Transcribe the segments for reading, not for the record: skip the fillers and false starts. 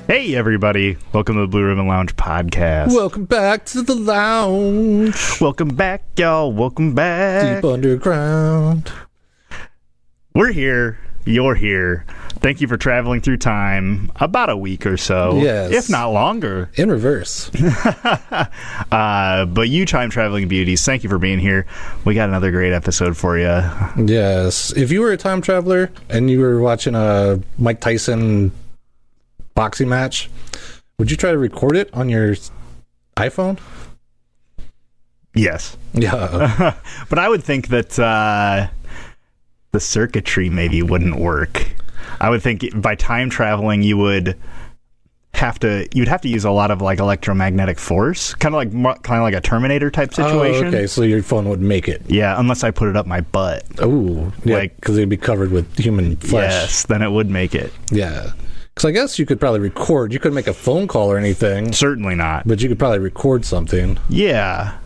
Hey, everybody. Welcome to the Blue Ribbon Lounge podcast. Welcome back to the lounge. Welcome back, y'all. Welcome back. Deep underground. We're here. You're here. Thank you for traveling through time about a week or so. Yes. If not longer. In reverse. But you time traveling beauties, thank you for being here. We got another great episode for you. Yes. If you were a time traveler and you were watching a Mike Tyson boxing match, would you try to record it on your iPhone? Yes. Yeah. But I would think that the circuitry maybe wouldn't work. I would think by time traveling you'd have to use a lot of like electromagnetic force, kind of like a Terminator type situation. Oh, okay, so your phone would make it. Yeah, unless I put it up my butt. Oh, yeah, because it'd be covered with human flesh. Yes, then it would make it. Yeah. Because I guess you could probably record. You couldn't make a phone call or anything. Certainly not. But you could probably record something. Yeah.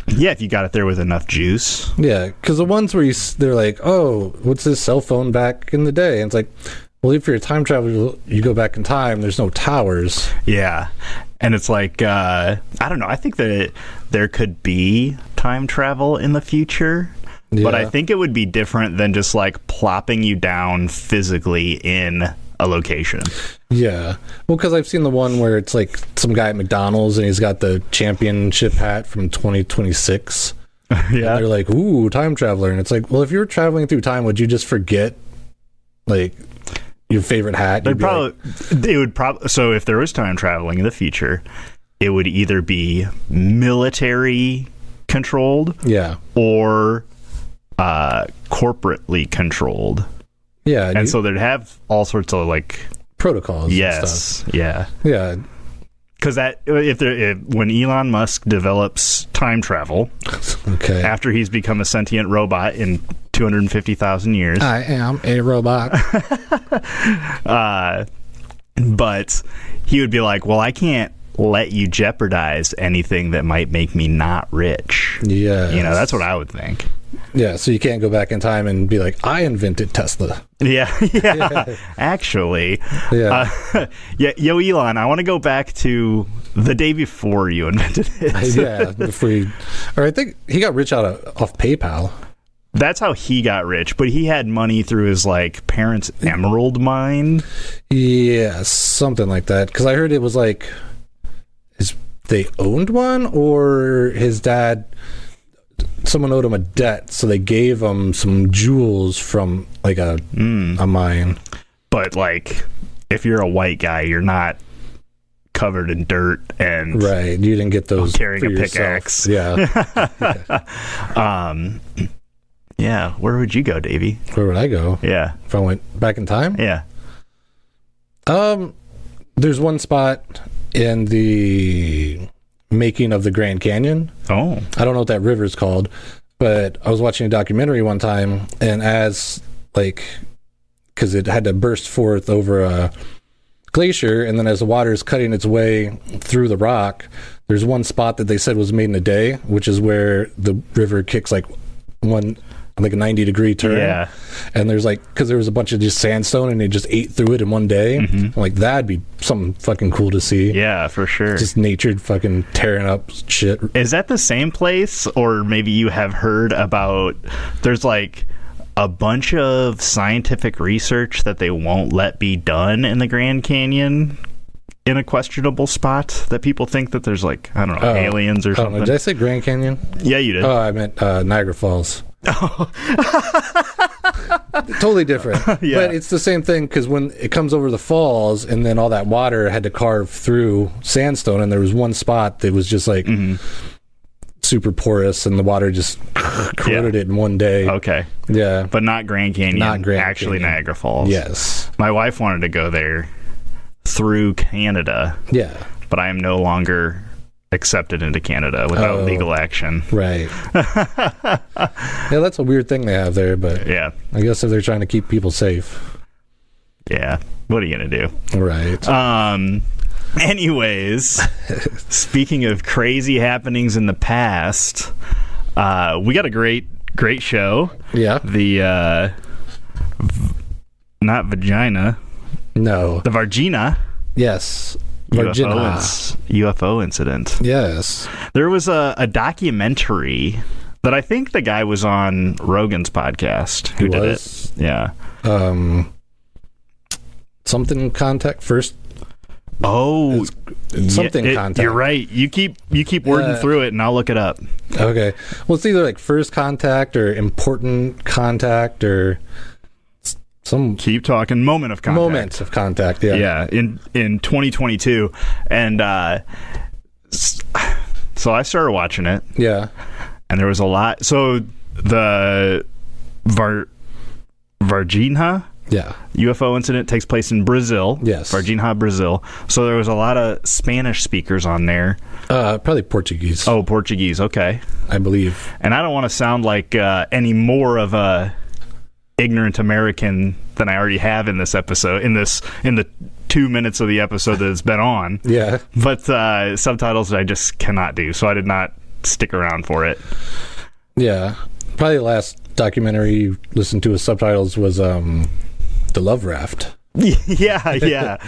Yeah, if you got it there with enough juice. Yeah, because the ones where they're like, oh, what's this cell phone back in the day? And it's like, well, if you're a time traveler, you go back in time, there's no towers. Yeah. And it's like, I don't know. I think that there could be time travel in the future. Yeah. But I think it would be different than just like plopping you down physically in a location. Yeah. Well, because I've seen the one where it's like some guy at McDonald's and he's got the championship hat from 2026. Yeah. And they're like, ooh, time traveler. And it's like, well, if you were traveling through time, would you just forget like your favorite hat? So if there was time traveling in the future, it would either be military controlled, yeah, or corporately controlded. Yeah. And so they'd have all sorts of like protocols. Yes. And stuff. Yeah. Yeah. Because when Elon Musk develops time travel, okay, after he's become a sentient robot in 250,000 years, I am a robot. But he would be like, well, I can't let you jeopardize anything that might make me not rich. Yeah. That's what I would think. Yeah, so you can't go back in time and be like, I invented Tesla. Yeah. Actually. Yeah. Yo, Elon, I want to go back to the day before you invented it. Yeah, or I think he got rich off PayPal. That's how he got rich, but he had money through his like parents' emerald mine. Yeah, something like that. Because I heard it was like they owned one, or his dad, someone owed him a debt, so they gave him some jewels from like a mine. But like, if you're a white guy, you're not covered in dirt and right. You didn't get those carrying a pickaxe. Yeah. Yeah. Where would you go, Davey? Where would I go? Yeah. If I went back in time? Yeah. There's one spot in the making of the Grand Canyon. Oh. I don't know what that river's called, but I was watching a documentary one time, and as like, because it had to burst forth over a glacier, and then as the water is cutting its way through the rock, there's one spot that they said was made in a day, which is where the river kicks like a 90-degree turn. Yeah. And there's like, because there was a bunch of just sandstone and they just ate through it in one day. Mm-hmm. I'm like, that'd be something fucking cool to see. Yeah, for sure. Just nature fucking tearing up shit. Is that the same place? Or maybe you have heard about, there's like a bunch of scientific research that they won't let be done in the Grand Canyon in a questionable spot that people think that there's like, I don't know, aliens or something. Did I say Grand Canyon? Yeah, you did. Oh, I meant Niagara Falls. Totally different. Yeah. But it's the same thing, because when it comes over the falls and then all that water had to carve through sandstone, and there was one spot that was just like super porous and the water just corroded it in one day. Okay. Yeah. But not Grand Canyon. Not Grand actually Canyon. Niagara Falls. Yes. My wife wanted to go there through Canada. Yeah. But I am no longer accepted into Canada without legal action. Right. Yeah, that's a weird thing they have there, but yeah, I guess if they're trying to keep people safe. Yeah. What are you going to do? Right. Anyways, speaking of crazy happenings in the past, we got a great show. Yeah. The not vagina. No. The Vaginha Yes. Vaginha. UFO incident. Yes. There was a documentary that I think the guy was on Rogan's podcast who did it. Yeah. Something contact first. Oh, something contact. You're right. You keep wording through it, and I'll look it up. Okay. Well, it's either like first contact or important contact or some. Keep talking. Moment of contact. Moment of contact. Yeah. Yeah. In 2022, and so I started watching it. Yeah. And there was a lot. So the Vaginha UFO incident takes place in Brazil. Yes. Vaginha, Brazil. So there was a lot of Spanish speakers on there. Probably Portuguese. Oh, Portuguese. Okay. I believe. And I don't want to sound like any more of a ignorant American than I already have in this episode, in the 2 minutes of the episode that it's been on. Yeah. But subtitles I just cannot do, so I did not stick around for it. Yeah. Probably the last documentary you listened to with subtitles was The Love Raft. Yeah. Did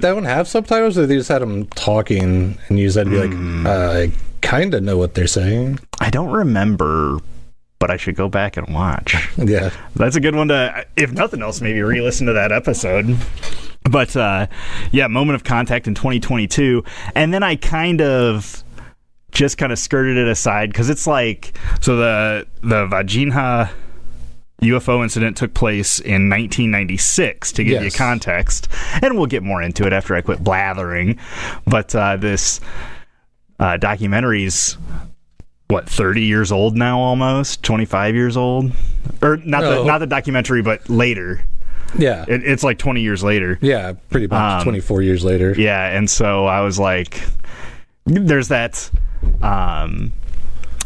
that one have subtitles, or they just had them talking and you just had to be like, I kind of know what they're saying? I don't remember, but I should go back and watch. Yeah. That's a good one to, if nothing else, maybe re-listen to that episode. But, Moment of Contact in 2022. And then I kind of skirted it aside because it's like, so the Vaginha UFO incident took place in 1996, to give you context, and we'll get more into it after I quit blathering. But this documentary's 30 years old now, almost 25 years old, or not the documentary, but later. Yeah, it's like 20 years later. Yeah, pretty much 24 years later. Yeah, and so I was like, there's that. And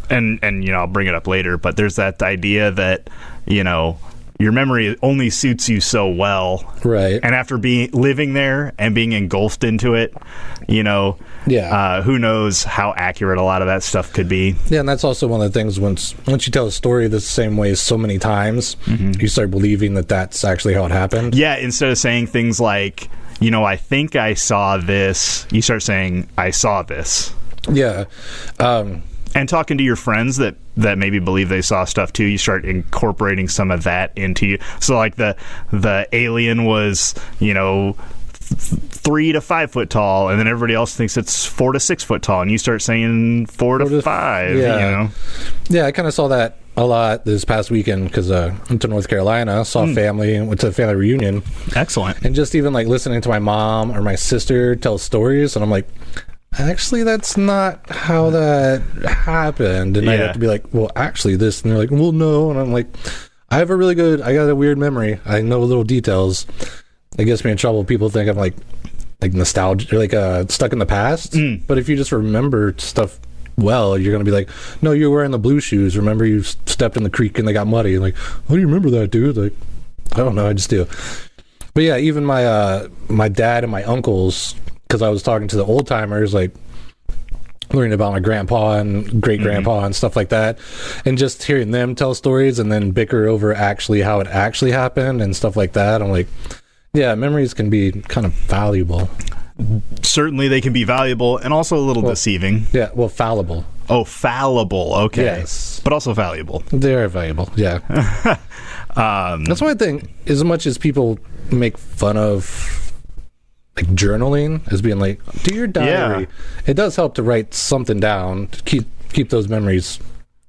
I'll bring it up later, but there's that idea that your memory only suits you so well, right? And after living there and being engulfed into it, who knows how accurate a lot of that stuff could be. Yeah, and that's also one of the things, once you tell a story the same way so many times, you start believing that that's actually how it happened. Yeah, instead of saying things like, I think I saw this, you start saying, I saw this. Yeah. And talking to your friends that maybe believe they saw stuff too, you start incorporating some of that into you. So like the alien was, 3 to 5 foot tall, and then everybody else thinks it's 4 to 6 foot tall, and you start saying 4 to 5. Yeah. Yeah, I kind of saw that a lot this past weekend because I went to North Carolina, saw family, went to a family reunion. Excellent. And just even like listening to my mom or my sister tell stories, and I'm like, actually, that's not how that happened. And I have to be like, well, actually this. And they're like, well, no. And I'm like, I got a weird memory. I know little details. It gets me in trouble. People think I'm like nostalgia, or like stuck in the past. But if you just remember stuff well, you're going to be like, no, you're wearing the blue shoes. Remember you stepped in the creek and they got muddy. And like, how do you remember that, dude? Like, I don't know. I just do. But yeah, even my dad and my uncles, because I was talking to the old timers, like learning about my grandpa and great grandpa and stuff like that, and just hearing them tell stories and then bicker over actually how it actually happened and stuff like that. I'm like, yeah, memories can be kind of valuable. Certainly they can be valuable and also a little deceiving. Yeah, well, fallible. Oh, fallible. Okay. Yes. But also valuable. They are valuable, yeah. That's why I think, as much as people make fun of like journaling as being like, do your diary, it does help to write something down to keep those memories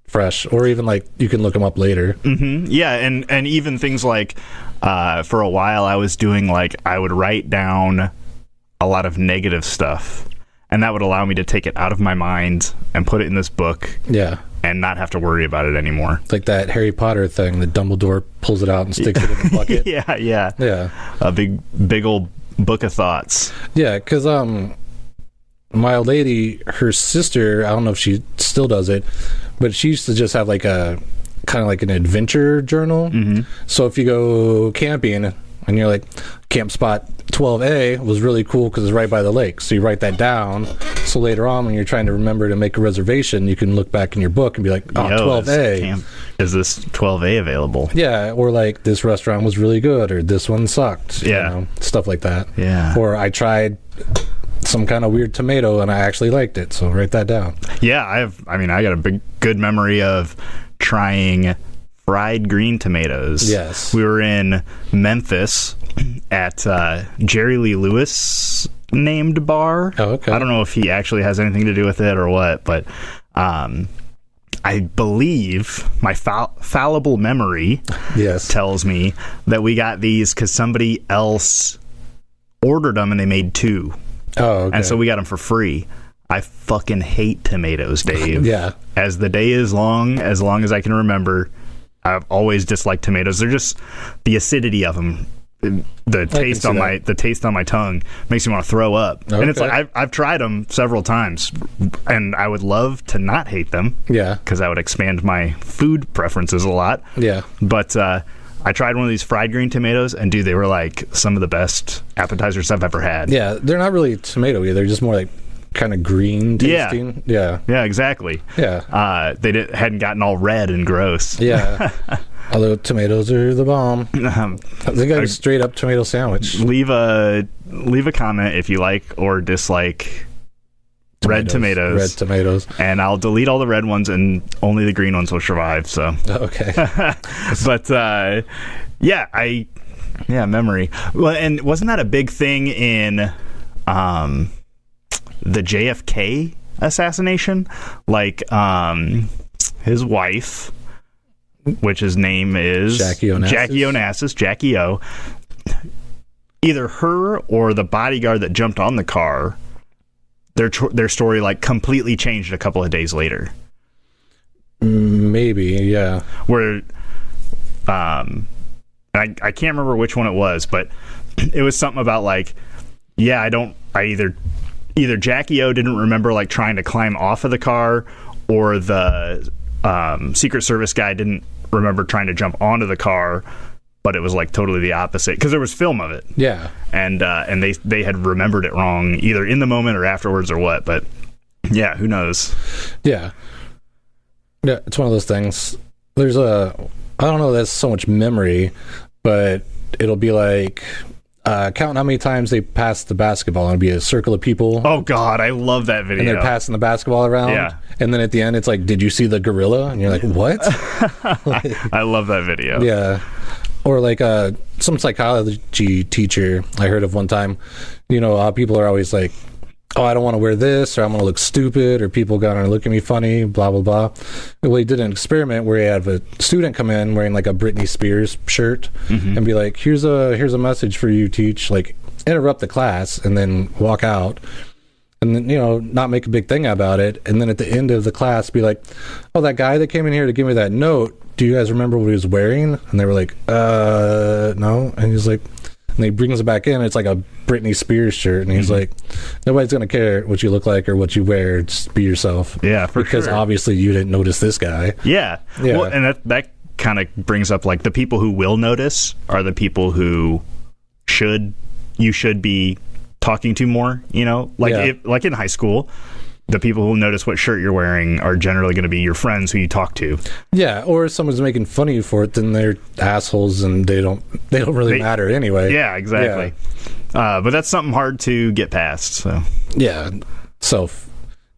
fresh, or even like you can look them up later. Yeah, and even things like for a while I was doing, like, I would write down a lot of negative stuff, and that would allow me to take it out of my mind and put it in this book. Yeah. And not have to worry about it anymore. It's like that Harry Potter thing, the Dumbledore pulls it out and sticks it in the bucket. Yeah. A big old book of thoughts. Yeah, because my old lady, her sister, I don't know if she still does it, but she used to just have like a kind of like an adventure journal. So if you go camping And you're like, camp spot 12A was really cool because it's right by the lake. So you write that down. So later on, when you're trying to remember to make a reservation, you can look back in your book and be like, oh, 12A. Is this 12A available? Yeah. Or like, this restaurant was really good, or this one sucked. Yeah. You know, stuff like that. Yeah. Or I tried some kind of weird tomato and I actually liked it. So write that down. Yeah. I got a good memory of trying fried green tomatoes. Yes. We were in Memphis at Jerry Lee Lewis named bar. Oh, okay. I don't know if he actually has anything to do with it or what, but I believe my fallible memory tells me that we got these because somebody else ordered them and they made 2. Oh, okay. And so we got them for free. I fucking hate tomatoes, Dave. Yeah. As the day is long as I can remember, I've always disliked tomatoes. They're just the acidity of them, the taste on my tongue makes me want to throw up. Okay. And it's like I've tried them several times, and I would love to not hate them. Yeah, because that would expand my food preferences a lot. Yeah, but I tried one of these fried green tomatoes, and dude, they were like some of the best appetizers I've ever had. Yeah, they're not really tomato-y. They're just more like kind of green tasting. Yeah, exactly. Yeah, they hadn't gotten all red and gross. Yeah. Although tomatoes are the bomb. They got a straight up tomato sandwich. Leave a comment if you like or dislike red tomatoes. Red tomatoes. And I'll delete all the red ones and only the green ones will survive. So okay. But memory. Well, and wasn't that a big thing in the JFK assassination? Like his wife, which his name is Jackie Onassis, Jackie O. Either her or the bodyguard that jumped on the car, their story like completely changed a couple of days later. Maybe, yeah. Where, I can't remember which one it was, but it was something about like, either Jackie O didn't remember like trying to climb off of the car, or the Secret Service guy didn't remember trying to jump onto the car, but it was like totally the opposite because there was film of it. Yeah, and they had remembered it wrong either in the moment or afterwards or what. But yeah, who knows? Yeah, it's one of those things. I don't know. That's so much memory, but it'll be like counting how many times they pass the basketball, and it'll be a circle of people. Oh God, I love that video. And they're passing the basketball around. Yeah. And then at the end, it's like, did you see the gorilla? And you're like, what? I love that video. Yeah. Or like some psychology teacher I heard of one time, people are always like, oh, I don't want to wear this, or I'm going to look stupid, or people going to look at me funny, blah, blah, blah. Well, he did an experiment where he had a student come in wearing like a Britney Spears shirt and be like, here's a message for you, teach, like interrupt the class and then walk out. And then, not make a big thing about it. And then at the end of the class, be like, oh, that guy that came in here to give me that note, do you guys remember what he was wearing? And they were like, no. And he's like, and he brings it back in. And it's like a Britney Spears shirt. And he's like, nobody's going to care what you look like or what you wear. Just be yourself. Yeah, because obviously you didn't notice this guy. Yeah. Well, and that kind of brings up like the people who will notice are the people who you should be talking to more, like in high school, the people who notice what shirt you're wearing are generally going to be your friends who you talk to. Yeah, or if someone's making fun of you for it, then they're assholes and they don't really matter anyway. Yeah, exactly. Yeah. But that's something hard to get past. So yeah,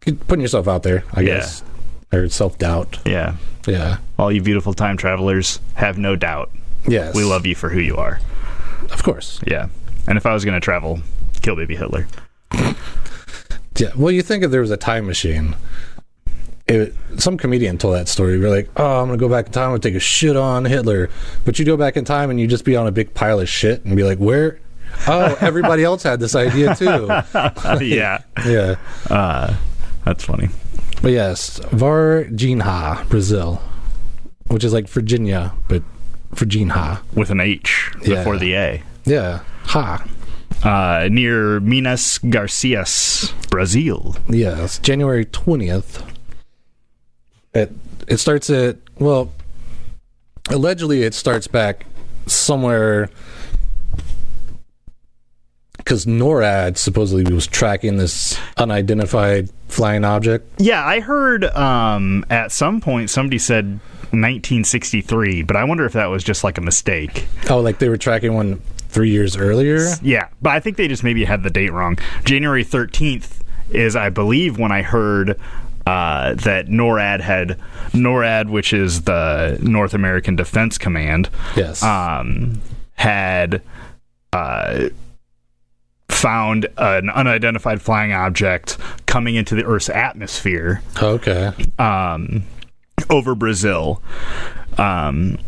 putting yourself out there, I guess, or self-doubt. Yeah. All you beautiful time travelers, have no doubt. Yes, we love you for who you are. Of course. Yeah, and if I was going to travel, kill baby Hitler. Yeah, well, you think if there was a time machine, some comedian told that story. We're like, oh, I'm going to go back in time, I'm going to take a shit on Hitler. But you go back in time and you just be on a big pile of shit and be like, where? Oh, everybody else had this idea too. Yeah. That's funny. But yes, Vaginha, Brazil, which is like Virginia, but Vaginha. With an H before the A. Yeah. Ha. Near Minas Garcias, Brazil. Yes, January 20th. It starts at, well, allegedly it starts back somewhere because NORAD supposedly was tracking this unidentified flying object. Yeah, I heard at some point somebody said 1963, but I wonder if that was just like a mistake. Oh, like they were tracking one 3 years earlier? Yeah, but I think they just maybe had the date wrong. January 13th is, I believe, when I heard that NORAD, which is the North American Defense Command, Yes. had found an unidentified flying object coming into the Earth's atmosphere. Okay. Over Brazil. And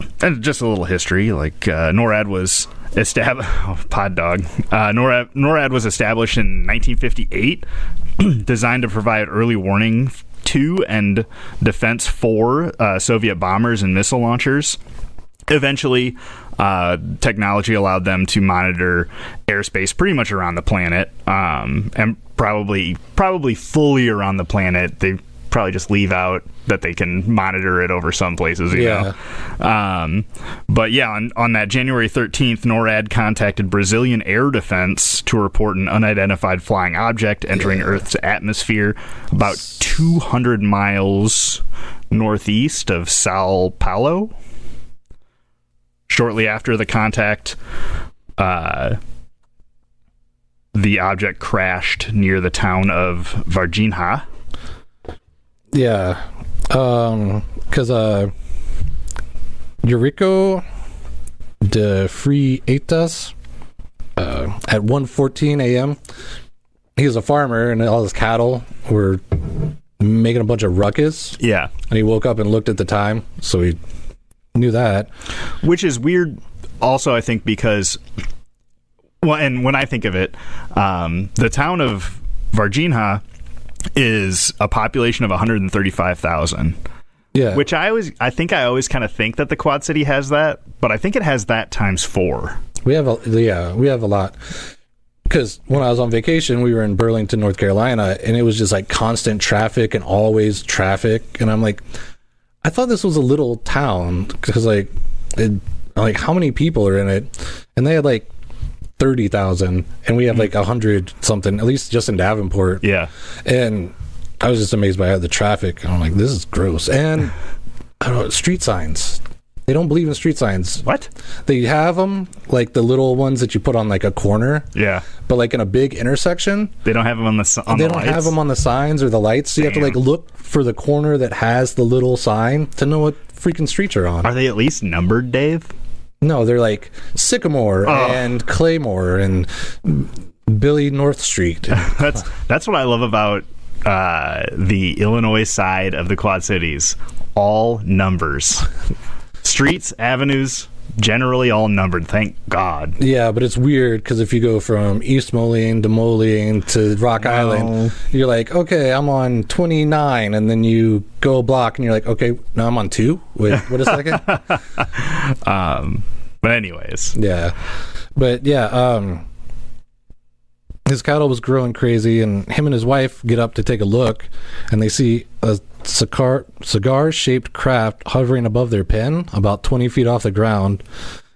just a little history, like NORAD was established. Pod dog. NORAD was established in 1958, designed to provide early warning to and defense for Soviet bombers and missile launchers. Eventually, technology allowed them to monitor airspace pretty much around the planet, and probably fully around the planet. They probably just leave out that they can monitor it over some places, you know. But yeah, on that January 13th, NORAD contacted Brazilian Air Defense to report an unidentified flying object entering Earth's atmosphere about 200 miles northeast of Sao Paulo. Shortly after the contact, the object crashed near the town of Vaginha. Yeah. Because Eurico de Freitas, at 1:14 a.m., he was a farmer and all his cattle were making a bunch of ruckus. Yeah. And he woke up and looked at the time, so he knew that. Which is weird also, I think, because, well, and when I think of it, the town of Varginha is a population of 135,000. Yeah. Which I always kind of think that the Quad City has that, but I think it has that times 4. We have a lot. Because when I was on vacation, we were in Burlington, North Carolina, and it was just like constant traffic and always traffic. And I'm like, I thought this was a little town because like how many people are in it? And they had like 30,000, and we have like 100 something, at least just in Davenport. Yeah. And I was just amazed by the traffic. And I'm like, this is gross. And I don't know, street signs. They don't believe in street signs. What? They have them, like the little ones that you put on like a corner. Yeah. But like in a big intersection. They don't have them on the They don't have them on the signs or the lights. So you have to like look for the corner that has the little sign to know what freaking streets are on. Are they at least numbered, Dave? No, they're like Sycamore and Claymore and Billy North Street. That's what I love about the Illinois side of the Quad Cities. All numbers. Streets, avenues, generally all numbered, thank God. Yeah, but it's weird because if you go from East Moline to Moline to Rock Island, you're like, okay, I'm on 29, and then you go a block and you're like, okay, no, I'm on 2. Wait a second. But anyways. Yeah. But yeah, his cattle was growing crazy, and him and his wife get up to take a look, and they see a cigar-shaped craft hovering above their pen about 20 feet off the ground,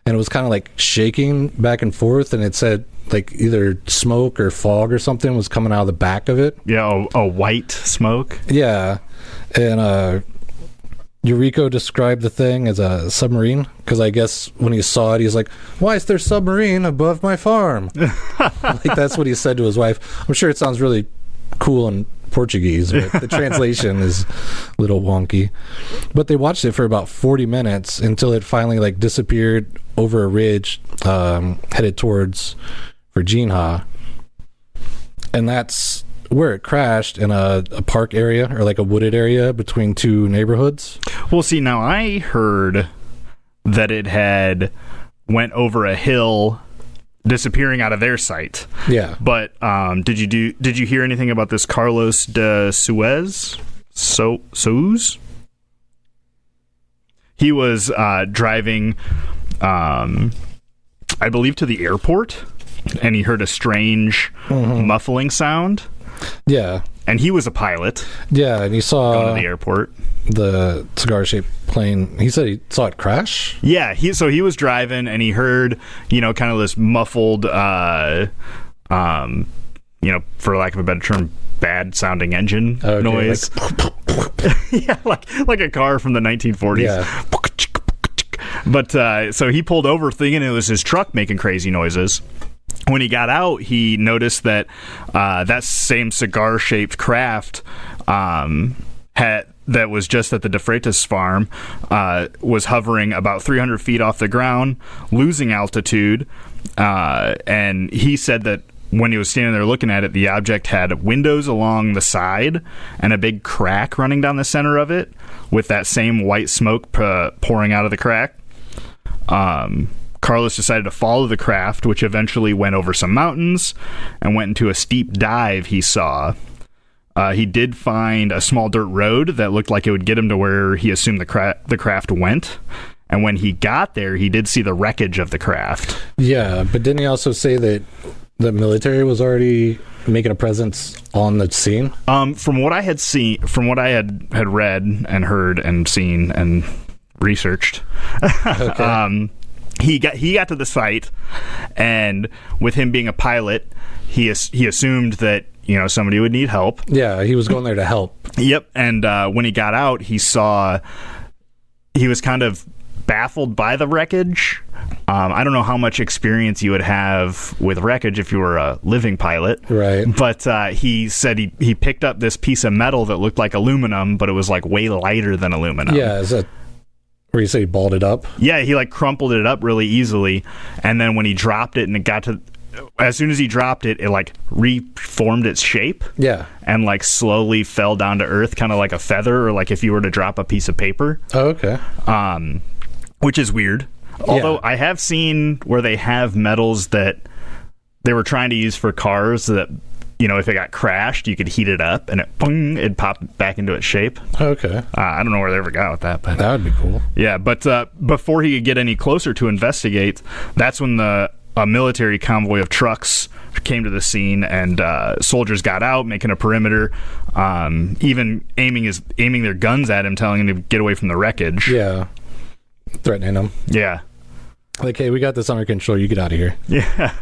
and it was kind of like shaking back and forth, and it said like either smoke or fog or something was coming out of the back of it. Yeah, a white smoke. Yeah. And Eurico described the thing as a submarine, because I guess when he saw it, he's like, why is there a submarine above my farm? Like, that's what he said to his wife. I'm sure it sounds really cool in Portuguese, but the translation is a little wonky. But they watched it for about 40 minutes until it finally like disappeared over a ridge headed towards Virginia. And that's where it crashed, in a park area or like a wooded area between 2 neighborhoods. Well, see, now I heard that it had went over a hill, disappearing out of their sight. Yeah. But did you hear anything about this Carlos de Suez? Souz? He was driving, I believe, to the airport, and he heard a strange muffling sound. Yeah. And he was a pilot. Yeah, and he saw going to the airport. The cigar-shaped plane. He said he saw it crash? Yeah, he was driving, and he heard, kind of this muffled for lack of a better term, bad sounding engine noise. Yeah, like a car from the 1940s. Yeah. But so he pulled over thinking it was his truck making crazy noises. When he got out, he noticed that that same cigar-shaped craft that was just at the De Freitas farm was hovering about 300 feet off the ground, losing altitude. And he said that when he was standing there looking at it, the object had windows along the side and a big crack running down the center of it with that same white smoke pouring out of the crack. Carlos decided to follow the craft, which eventually went over some mountains and went into a steep dive he saw. He did find a small dirt road that looked like it would get him to where he assumed the craft went. And when he got there, he did see the wreckage of the craft. Yeah, but didn't he also say that the military was already making a presence on the scene? From what I had seen, from what I had read and heard and seen and researched, Okay. he got to the site, and with him being a pilot, he assumed that somebody would need help. Yeah, he was going there to help. Yep, and when he got out, he was kind of baffled by the wreckage. I don't know how much experience you would have with wreckage if you were a living pilot. Right. But he said he picked up this piece of metal that looked like aluminum, but it was like way lighter than aluminum. Yeah, is that where you say he balled it up? Yeah, he like crumpled it up really easily, and then when he dropped it and it got to... As soon as he dropped it, it like reformed its shape. Yeah. And like slowly fell down to earth, kind of like a feather, or like if you were to drop a piece of paper. Oh, okay. Which is weird. Although I have seen where they have metals that they were trying to use for cars that, if it got crashed, you could heat it up and it'd pop back into its shape. Okay. I don't know where they ever got with that, but That would be cool. yeah. But before he could get any closer to investigate, that's when a military convoy of trucks came to the scene, and soldiers got out, making a perimeter, even aiming their guns at him, telling him to get away from the wreckage. Yeah. Threatening him. Yeah. Like, hey, we got this under control. You get out of here. Yeah.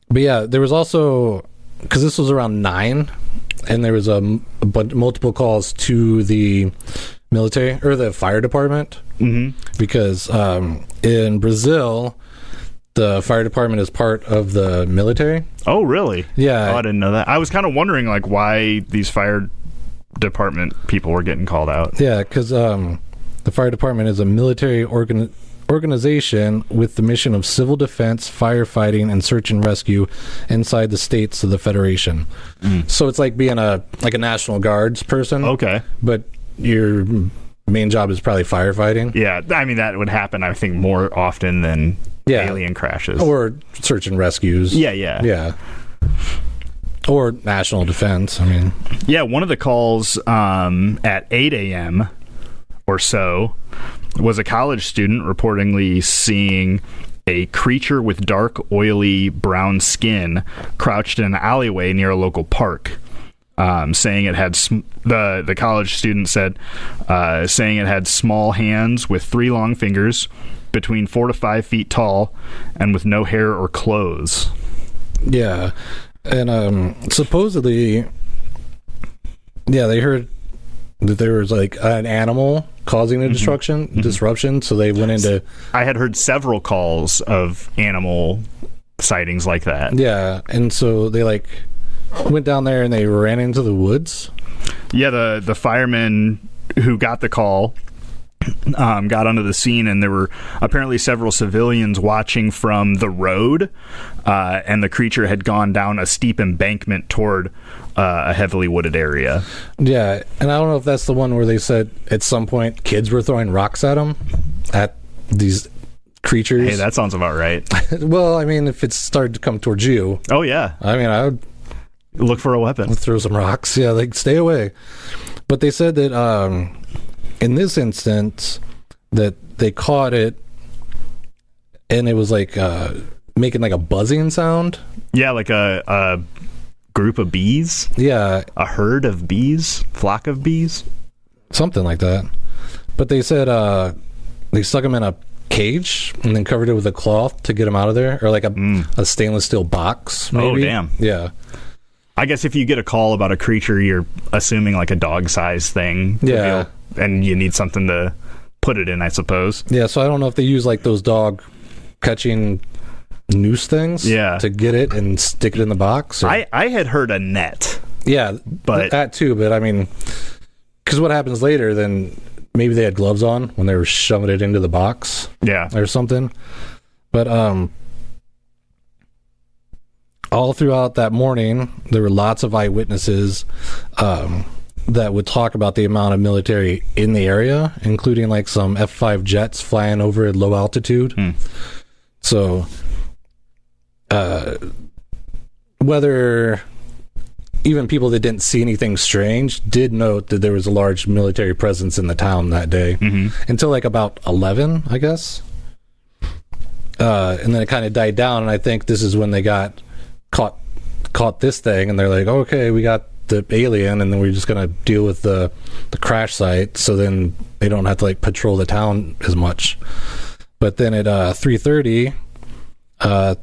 But yeah, there was also, because this was around 9, and there was multiple calls to the military or the fire department. Mm-hmm. Because in Brazil, the fire department is part of the military. Oh, really? Yeah. Oh, I didn't know that. I was kind of wondering like why these fire department people were getting called out. Yeah, because the fire department is a military organization with the mission of civil defense, firefighting, and search and rescue inside the states of the Federation. So it's like being a National Guards person. Okay. But your main job is probably firefighting. Yeah, I mean, that would happen, I think, more often than alien crashes. Or search and rescues. Yeah. Yeah. Or national defense, I mean. Yeah, one of the calls at 8 a.m. or so was a college student reportedly seeing a creature with dark, oily, brown skin crouched in an alleyway near a local park. Saying it had the college student said, saying it had small hands with 3 long fingers, between 4 to 5 feet tall, and with no hair or clothes. Yeah, and supposedly, they heard that there was like an animal causing the disruption. So they went into. I had heard several calls of animal sightings like that. Yeah, and so they went down there and they ran into the woods. Yeah, the firemen who got the call got onto the scene, and there were apparently several civilians watching from the road, and the creature had gone down a steep embankment toward a heavily wooded area. Yeah, and I don't know if that's the one where they said at some point kids were throwing rocks at them, at these creatures. Hey, that sounds about right. Well, I mean, if it started to come towards you. Oh, yeah. I mean, I would look for a weapon. Throw some rocks. Yeah, stay away. But they said that in this instance that they caught it and it was making like a buzzing sound. Yeah, like a group of bees. Yeah. A herd of bees, flock of bees. Something like that. But they said they stuck them in a cage and then covered it with a cloth to get them out of there, or like a stainless steel box, maybe. Oh, damn. Yeah. I guess if you get a call about a creature, you're assuming like a dog-sized thing. Yeah. And you need something to put it in, I suppose. Yeah, so I don't know if they use like those dog catching noose things to get it and stick it in the box. Or... I had heard a net. Yeah, but that too. But I mean, because what happens later, then maybe they had gloves on when they were shoving it into the box. Yeah. Or something. But all throughout that morning, there were lots of eyewitnesses that would talk about the amount of military in the area, including like some F-5 jets flying over at low altitude. So, whether even people that didn't see anything strange did note that there was a large military presence in the town that day until like about 11, I guess. And then it kind of died down, and I think this is when they got caught this thing, and they're like, okay, we got the alien, and then we're just gonna deal with the crash site, so then they don't have to like patrol the town as much. But then at 3:30,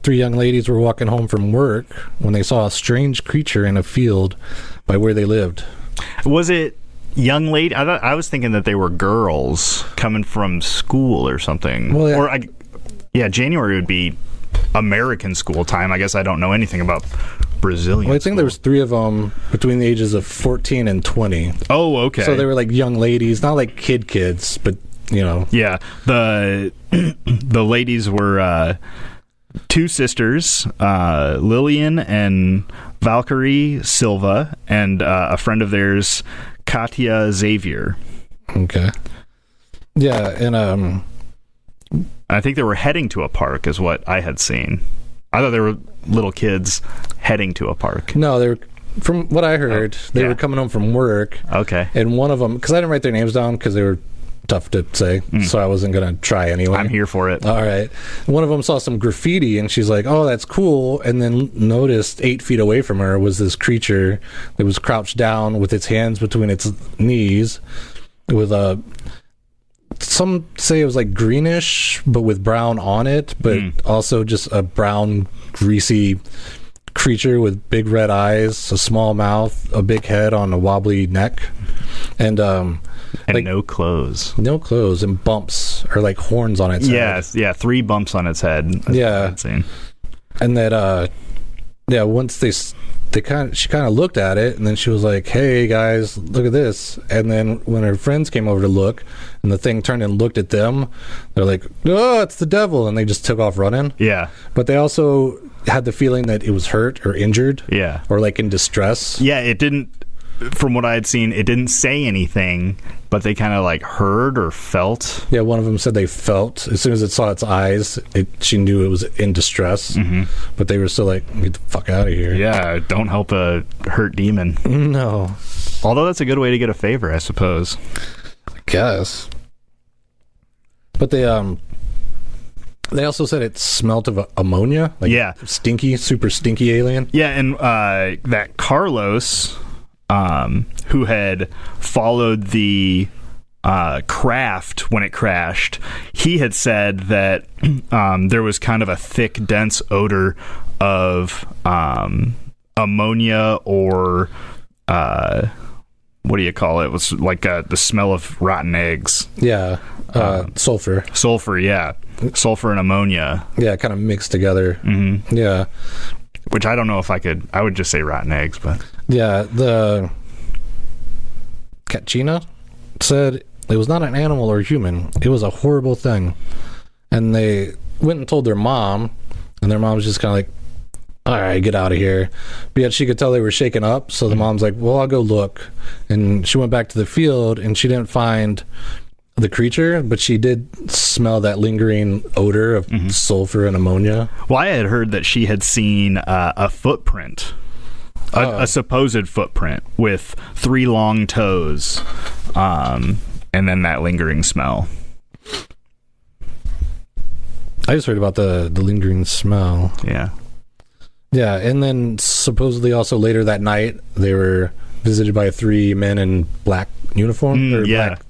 3 young ladies were walking home from work when they saw a strange creature in a field by where they lived. Was it young lady? I was thinking that they were girls coming from school or something. Well, yeah. January would be American school time. I guess I don't know anything about Brazilian. Well, I think there was 3 of them between the ages of 14 and 20. Oh, okay. So they were like young ladies, not like kids, but you know. Yeah, the ladies were 2 sisters, Lillian and Valkyrie Silva, and a friend of theirs, Katia Xavier. Okay. Yeah, and I think they were heading to a park, is what I had seen. I thought they were little kids heading to a park. No, they were, from what I heard, they were coming home from work. Okay. And one of them, because I didn't write their names down because they were tough to say, so I wasn't going to try anyway. I'm here for it. All right. One of them saw some graffiti, and she's like, oh, that's cool, and then noticed 8 feet away from her was this creature that was crouched down with its hands between its knees with a... Some say it was like greenish, but with brown on it, but also just a brown, greasy creature with big red eyes, a small mouth, a big head on a wobbly neck, and like, no clothes. No clothes, and bumps or like horns on its head. Yeah, 3 bumps on its head. That's and that once she kind of looked at it, and then she was like, hey guys, look at this. And then when her friends came over to look and the thing turned and looked at them, they're like, oh, it's the devil, and they just took off running. Yeah. But they also had the feeling that it was hurt or injured, or like in distress. Yeah, it didn't, from what I had seen, it didn't say anything, but they kind of like heard or felt. Yeah, one of them said they felt, as soon as it saw its eyes, she knew it was in distress. But they were still like, get the fuck out of here. Yeah, don't help a hurt demon. No. Although that's a good way to get a favor, I suppose. I guess. But they also said it smelled of ammonia. Like stinky, super stinky alien. Yeah, and that Carlos... who had followed the craft when it crashed, he had said that there was kind of a thick, dense odor of ammonia, or what do you call it? It was like the smell of rotten eggs. Yeah, sulfur. Sulfur, yeah. Sulfur and ammonia. Yeah, kind of mixed together. Yeah. Which I don't know if I would just say rotten eggs, but... Yeah, the Katrina said it was not an animal or human. It was a horrible thing. And they went and told their mom, and their mom was just kind of like, all right, get out of here. But yet she could tell they were shaken up, so the mom's like, well, I'll go look. And she went back to the field, and she didn't find the creature, but she did smell that lingering odor of sulfur and ammonia. Well, I had heard that she had seen a footprint. A supposed footprint with 3 long toes, and then that lingering smell. I just heard about the lingering smell. Yeah. Yeah, and then supposedly also later that night, they were visited by 3 men in black uniform, or black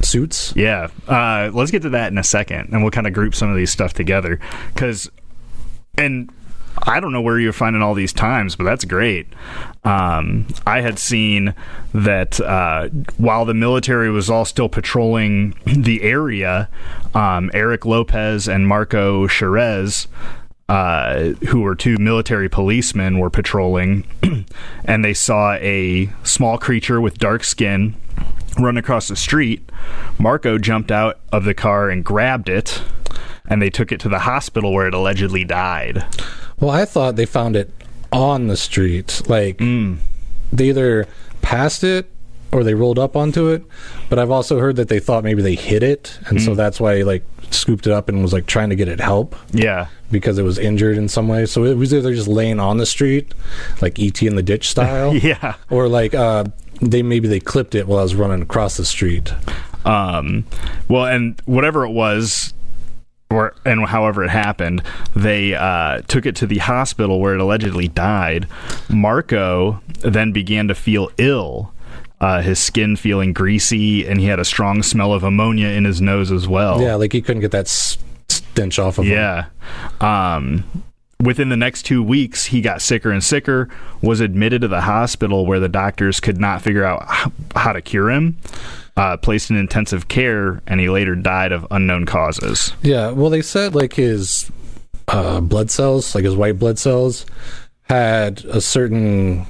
suits. Yeah. Let's get to that in a second, and we'll kind of group some of these stuff together. And I don't know where you're finding all these times, but that's great. I had seen that while the military was all still patrolling the area, Eric Lopez and Marco Cherez, who were two military policemen, were patrolling, and they saw a small creature with dark skin run across the street. Marco jumped out of the car and grabbed it, and they took it to the hospital where it allegedly died. Well, I thought they found it on the street. Like, they either passed it or they rolled up onto it. But I've also heard that they thought maybe they hit it, and so that's why like scooped it up and was like trying to get it help. Yeah. Because it was injured in some way. So it was either just laying on the street, like E.T. in the ditch style. Yeah. Or like they clipped it while I was running across the street. Well, and whatever it was, and however it happened, they took it to the hospital where it allegedly died. Marco then began to feel ill, his skin feeling greasy, and he had a strong smell of ammonia in his nose as well. Yeah, like he couldn't get that stench off of him. Yeah. Within the next 2 weeks, he got sicker and sicker, was admitted to the hospital where the doctors could not figure out how to cure him. Placed in intensive care, and he later died of unknown causes. Yeah, well, they said like his blood cells, like his white blood cells, had a certain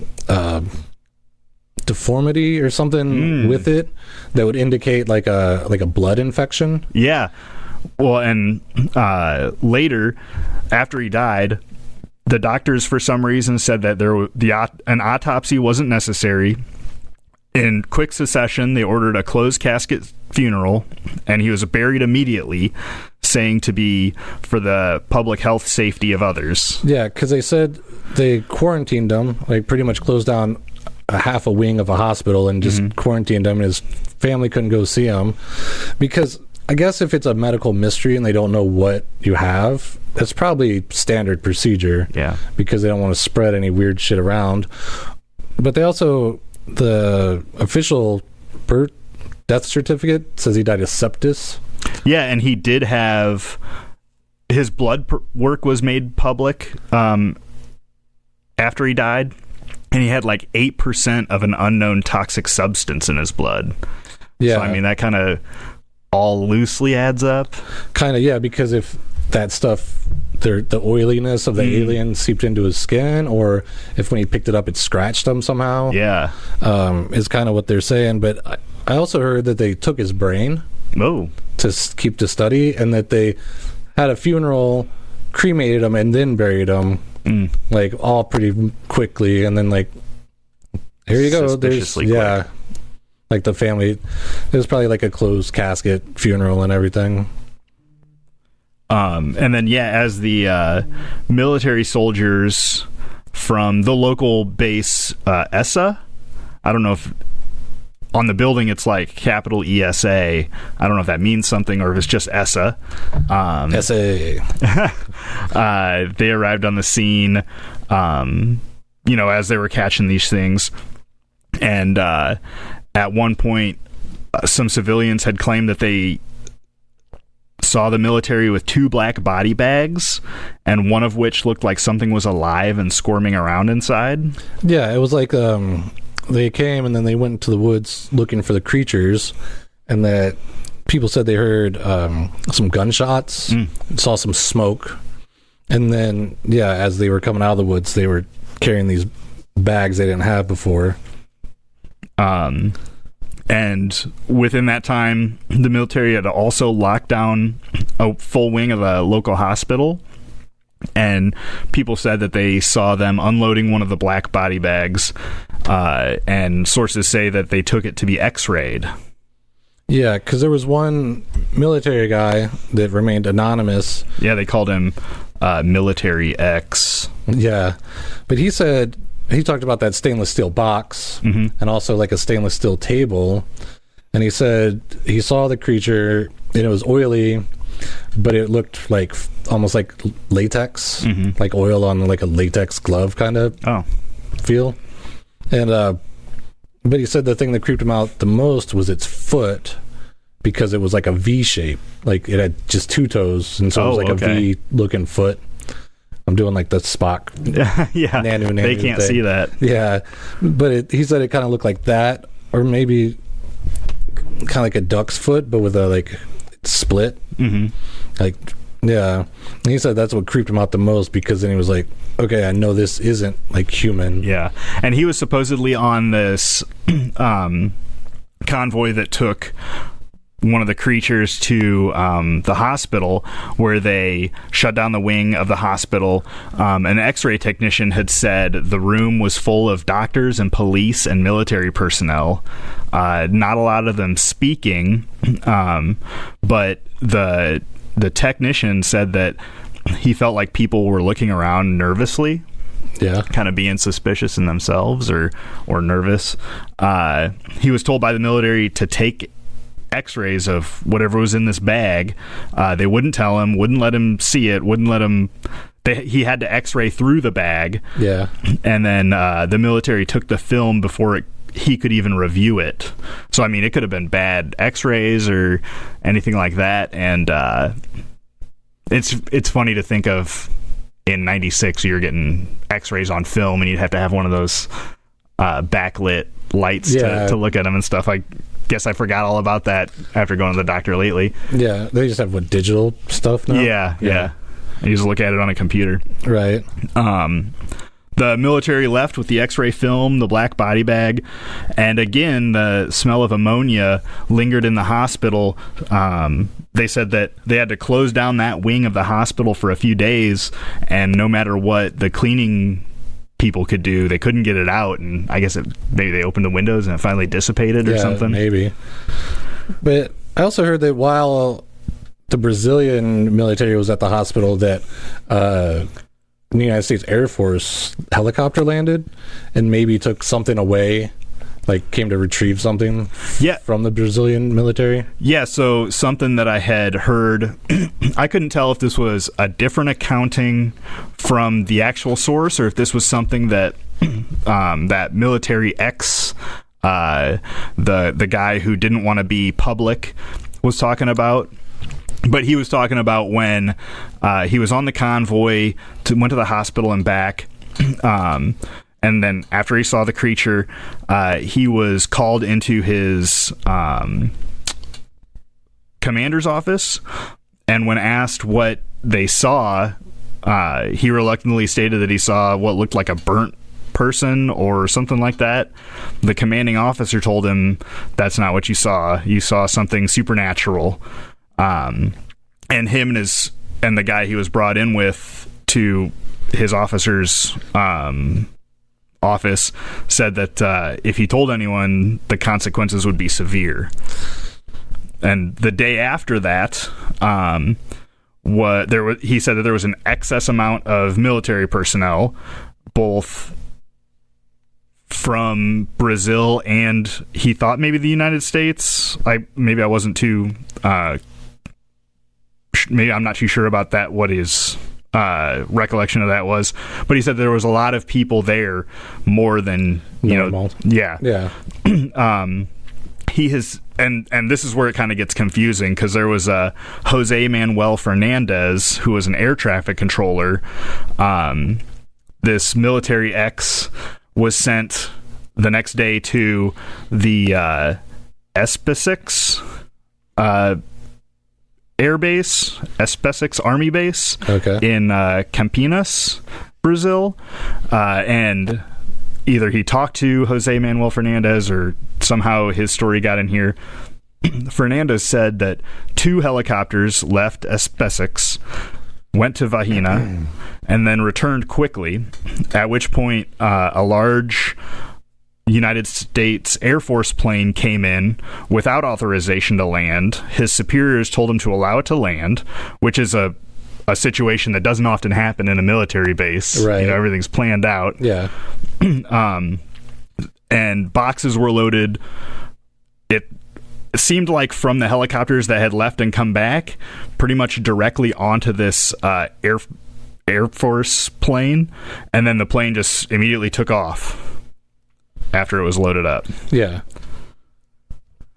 deformity or something with it that would indicate like a blood infection. Yeah. Well, and later, after he died, the doctors for some reason said that an autopsy wasn't necessary. In quick succession, they ordered a closed casket funeral, and he was buried immediately, saying to be for the public health safety of others. Yeah, because they said they quarantined him, like pretty much closed down a half a wing of a hospital and just quarantined him, and his family couldn't go see him. Because I guess if it's a medical mystery and they don't know what you have, that's probably standard procedure. Yeah. Because they don't want to spread any weird shit around. But they also... The official death certificate says he died of sepsis. Yeah, and he did have his blood work was made public after he died, and he had like 8% of an unknown toxic substance in his blood. Yeah, so I mean that kind of all loosely adds up. Kind of, yeah, because if that stuff, the oiliness of the alien seeped into his skin, or if when he picked it up it scratched him somehow, is kind of what they're saying. But I also heard that they took his brain to keep to study, and that they had a funeral, cremated him, and then buried him like all pretty quickly, and then like here you go, there's like the family, it was probably like a closed casket funeral and everything. And then, as the military soldiers from the local base, ESA, I don't know if on the building it's like capital ESA. I don't know if that means something or if it's just ESA. ESA. They arrived on the scene, as they were catching these things. And at one point, some civilians had claimed that they saw the military with 2 black body bags, and one of which looked like something was alive and squirming around inside. Yeah, it was like they came and then they went to the woods looking for the creatures, and that people said they heard some gunshots, saw some smoke, and then as they were coming out of the woods, they were carrying these bags they didn't have before. And within that time, the military had also locked down a full wing of a local hospital. And people said that they saw them unloading one of the black body bags. And sources say that they took it to be x-rayed. Yeah, because there was one military guy that remained anonymous. Yeah, they called him Military X. Yeah, but he said... He talked about that stainless steel box and also like a stainless steel table. And he said he saw the creature and it was oily, but it looked like almost like latex, like oil on like a latex glove kind of feel. And but he said the thing that creeped him out the most was its foot. because it was like a V shape. Like it had just 2 toes, and so it was like a V looking foot. I'm doing like the Spock. Yeah, nanu they can't thing. see that. Yeah, but he said it kind of looked like that, or maybe kind of like a duck's foot, but with a like split. Mm-hmm. Like, yeah. And he said that's what creeped him out the most, because then he was like, okay, I know this isn't like human. Yeah, and he was supposedly on this convoy that took one of the creatures to the hospital, where they shut down the wing of the hospital. An x-ray technician had said the room was full of doctors and police and military personnel, not a lot of them speaking, but the technician said that he felt like people were looking around nervously, kind of being suspicious in themselves or nervous. He was told by the military to take x-rays of whatever was in this bag. They wouldn't tell him, wouldn't let him see it, wouldn't let him. He had to x-ray through the bag. Yeah. And then the military took the film before he could even review it. So, I mean, it could have been bad x-rays or anything like that. And it's funny to think of in 96, you're getting x-rays on film, and you'd have to have one of those backlit lights to look at them and stuff. I guess I forgot all about that after going to the doctor lately. Yeah, they just have digital stuff now? Yeah. You just look at it on a computer. Right. The military left with the x-ray film, the black body bag, and again, the smell of ammonia lingered in the hospital. They said that they had to close down that wing of the hospital for a few days, and no matter what the cleaning people could do, they couldn't get it out, and I guess maybe they opened the windows and it finally dissipated or something. Maybe. But I also heard that while the Brazilian military was at the hospital, that the United States Air Force helicopter landed and maybe took something away, like came to retrieve something from the Brazilian military. Yeah, so something that I had heard, I couldn't tell if this was a different accounting from the actual source or if this was something that that military X, the guy who didn't want to be public, was talking about. But he was talking about when he was on the convoy, went to the hospital and back, and then after he saw the creature, he was called into his commander's office, and when asked what they saw, he reluctantly stated that he saw what looked like a burnt person or something like that. The commanding officer told him, that's not what you saw. You saw something supernatural. And him and the guy he was brought in with to his officer's office said that if he told anyone, the consequences would be severe. And the day after that, he said that there was an excess amount of military personnel, both from Brazil and he thought maybe the United States. Maybe I wasn't too. Maybe I'm not too sure about that. What his recollection of that was, but he said there was a lot of people there, more than normal. Yeah. He has, and this is where it kind of gets confusing, because there was a Jose Manuel Fernandez who was an air traffic controller. This military X was sent the next day to the Espesix Air Base, Espesix Army Base, in Campinas, Brazil, and either he talked to Jose Manuel Fernandez or somehow his story got in here. Fernandez said that 2 helicopters left Espesix, went to Vaginha, and then returned quickly, at which point a large United States Air Force plane came in without authorization to land. His superiors told him to allow it to land, which is a situation that doesn't often happen in a military base. Right. Everything's planned out. Yeah. And boxes were loaded. It seemed like from the helicopters that had left and come back, pretty much directly onto this Air Force plane, and then the plane just immediately took off after it was loaded up. Yeah.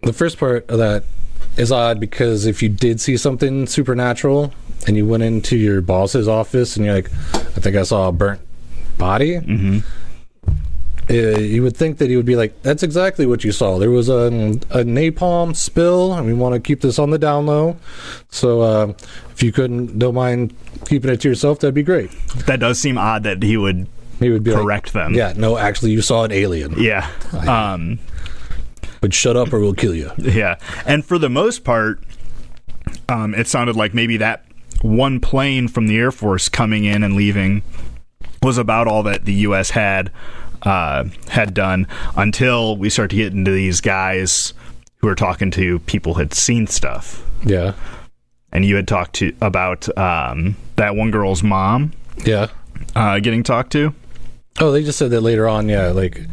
The first part of that is odd because if you did see something supernatural and you went into your boss's office and you're like, I think I saw a burnt body, you would think that he would be like, that's exactly what you saw. There was a napalm spill, and we want to keep this on the down low. So if you don't mind keeping it to yourself, that'd be great. That does seem odd that he would be correct them. Yeah, no, actually, you saw an alien. Yeah. But shut up or we'll kill you. Yeah. And for the most part, it sounded like maybe that one plane from the Air Force coming in and leaving was about all that the U.S. had done, until we start to get into these guys who are talking to people who had seen stuff. Yeah. And you had talked about that one girl's mom. Yeah. Getting talked to. Oh, they just said that later on. Yeah, like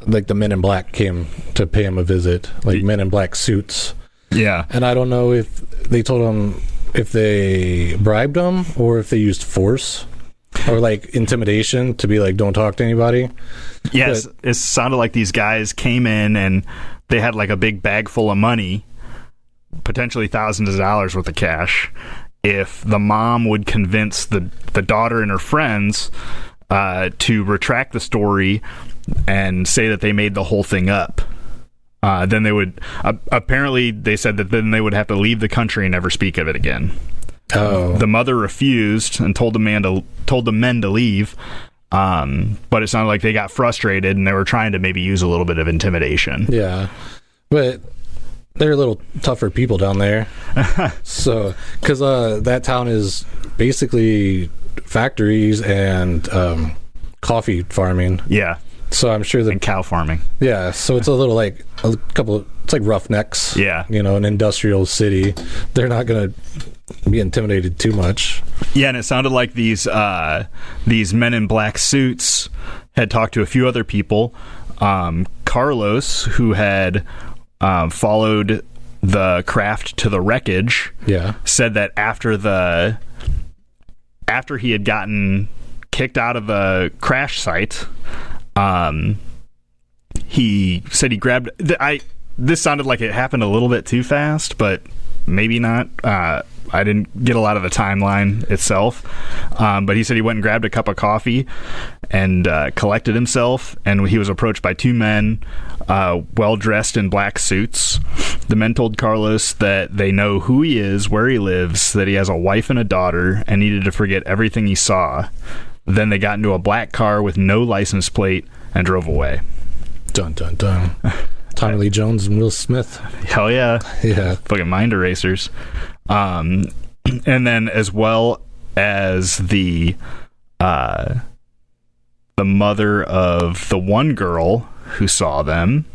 the Men in Black came to pay him a visit, like Men in Black suits. Yeah. And I don't know if they told him if they bribed him or if they used force or like intimidation to be like, don't talk to anybody. Yes, it sounded like these guys came in and they had like a big bag full of money, potentially thousands of dollars worth of cash, if the mom would convince the daughter and her friends to retract the story and say that they made the whole thing up. Then they would apparently they said that then they would have to leave the country and never speak of it again. Oh. The mother refused and told the men to leave. But it sounded like they got frustrated and they were trying to maybe use a little bit of intimidation. Yeah, but they're a little tougher people down there. So, because that town is basically factories and coffee farming. Yeah. So I'm sure that and cow farming. Yeah. So it's a little like it's like Roughnecks. Yeah. You know, an industrial city. They're not going to be intimidated too much. Yeah, and it sounded like these Men in Black suits had talked to a few other people. Carlos, who had followed the craft to the wreckage, said that after he had gotten kicked out of the crash site, he said he grabbed. This sounded like it happened a little bit too fast, but maybe not. I didn't get a lot of the timeline itself, but he said he went and grabbed a cup of coffee and collected himself, and he was approached by two men well dressed in black suits. The men told Carlos that they know who he is, where he lives, that he has a wife and a daughter, and needed to forget everything he saw. Then they got into a black car with no license plate and drove away. Dun dun dun. Tommy Lee Jones and Will Smith. Hell yeah. Yeah. Fucking mind erasers. And then as well as the mother of the one girl who saw them,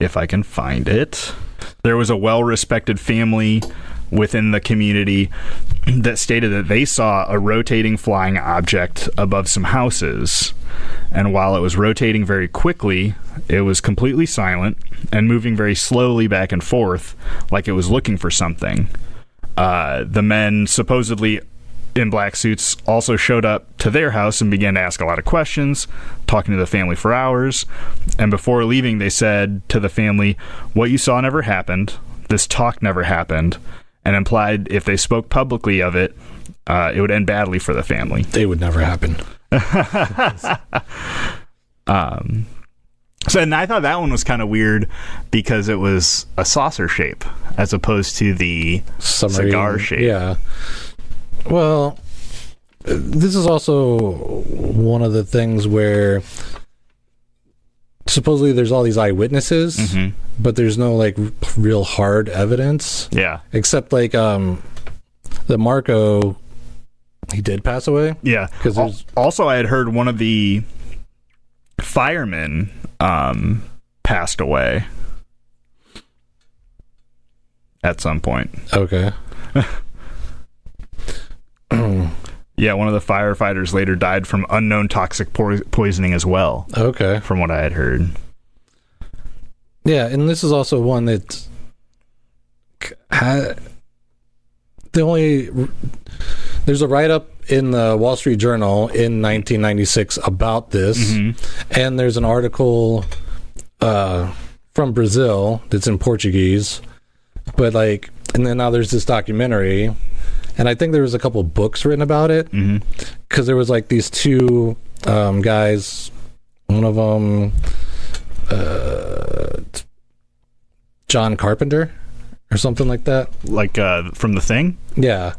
if I can find it, there was a well-respected family within the community that stated that they saw a rotating flying object above some houses, and while it was rotating very quickly, it was completely silent and moving very slowly back and forth like it was looking for something. The men supposedly in black suits also showed up to their house and began to ask a lot of questions, talking to the family for hours, and before leaving they said to the family, "What you saw never happened, this talk never happened," and implied if they spoke publicly of it, it would end badly for the family. They would never happen. So, and I thought that one was kind of weird because it was a saucer shape as opposed to the cigar shape. Yeah. Well, this is also one of the things where supposedly there's all these eyewitnesses, but there's no like real hard evidence. Yeah. Except like the Marco, he did pass away. Yeah. Because also I had heard one of the firemen passed away at some point. Okay. Yeah, one of the firefighters later died from unknown toxic poisoning as well. Okay. From what I had heard. Yeah, and this is also one that there's a write-up in the Wall Street Journal in 1996 about this, and there's an article from Brazil that's in Portuguese. But like, and then now there's this documentary, and I think there was a couple books written about it, because there was like these two guys, one of them, John Carpenter or something like that, like from The Thing. Yeah.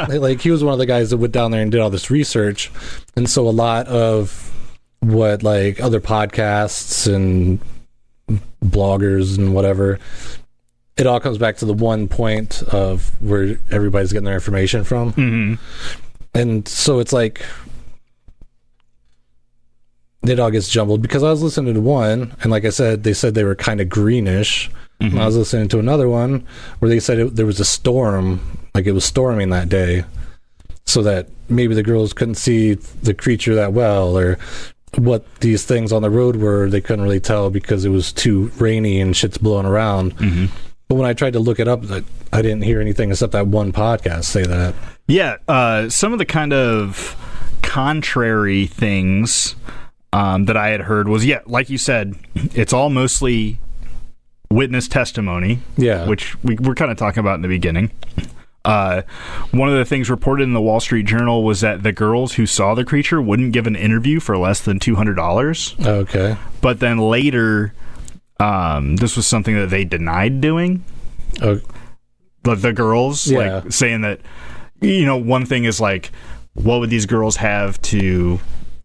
Like he was one of the guys that went down there and did all this research, and so a lot of what like other podcasts and bloggers and whatever, it all comes back to the one point of where everybody's getting their information from. And so it's like it all gets jumbled, because I was listening to one, and like I said, they said they were kind of greenish. And I was listening to another one where they said there was a storm, like it was storming that day, so that maybe the girls couldn't see the creature that well, or what these things on the road were, they couldn't really tell because it was too rainy and shit's blowing around. But when I tried to look it up, I didn't hear anything except that one podcast say that. Yeah, some of the kind of contrary things that I had heard was, like you said, it's all mostly witness testimony, which we were kind of talking about in the beginning. One of the things reported in the Wall Street Journal was that the girls who saw the creature wouldn't give an interview for less than $200. Okay. But then later, this was something that they denied doing. The girls, like saying that, one thing is like, what would these girls have to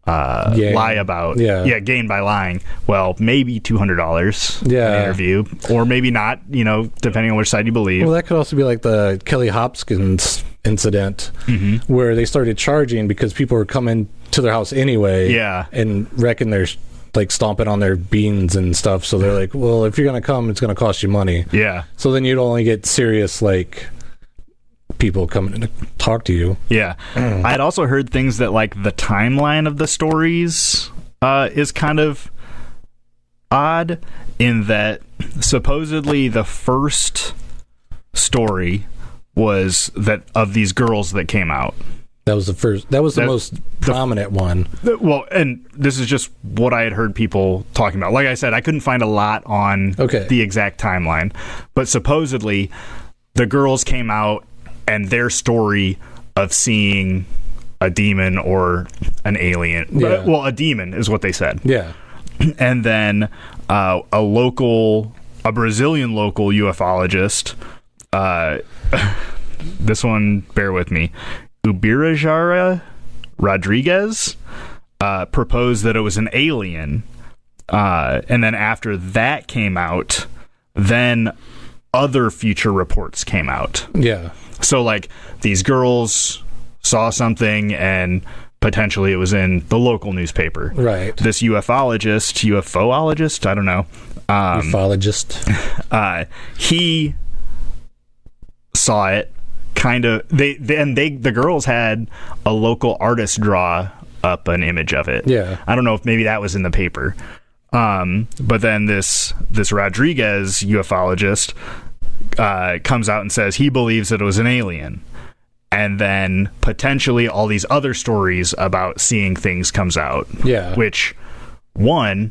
lie about? Gain by lying. Well, maybe $200 an interview, or maybe not, depending on which side you believe. Well, that could also be like the Kelly Hopkins incident, where they started charging because people were coming to their house anyway, and reckon they're like stomping on their beans and stuff, so they're like, well, if you're gonna come, it's gonna cost you money. So then you'd only get serious like people coming in to talk to you. I had also heard things that like the timeline of the stories is kind of odd, in that supposedly the first story was that of these girls that came out. That was the first. That was the most prominent one. Well, and this is just what I had heard people talking about. Like I said, I couldn't find a lot on the exact timeline, but supposedly the girls came out, and their story of seeing a demon or an alien. Well, a demon is what they said. And then a Brazilian local ufologist, this one, bear with me, Ubirajara Rodriguez, proposed that it was an alien. And then after that came out, then other future reports came out. So, like, these girls saw something, and potentially it was in the local newspaper. This UFOologist, I don't know. Ufologist. He saw it, kind of. The girls had a local artist draw up an image of it. I don't know if maybe that was in the paper. But then this Rodriguez ufologist comes out and says he believes that it was an alien, and then potentially all these other stories about seeing things comes out, which, one,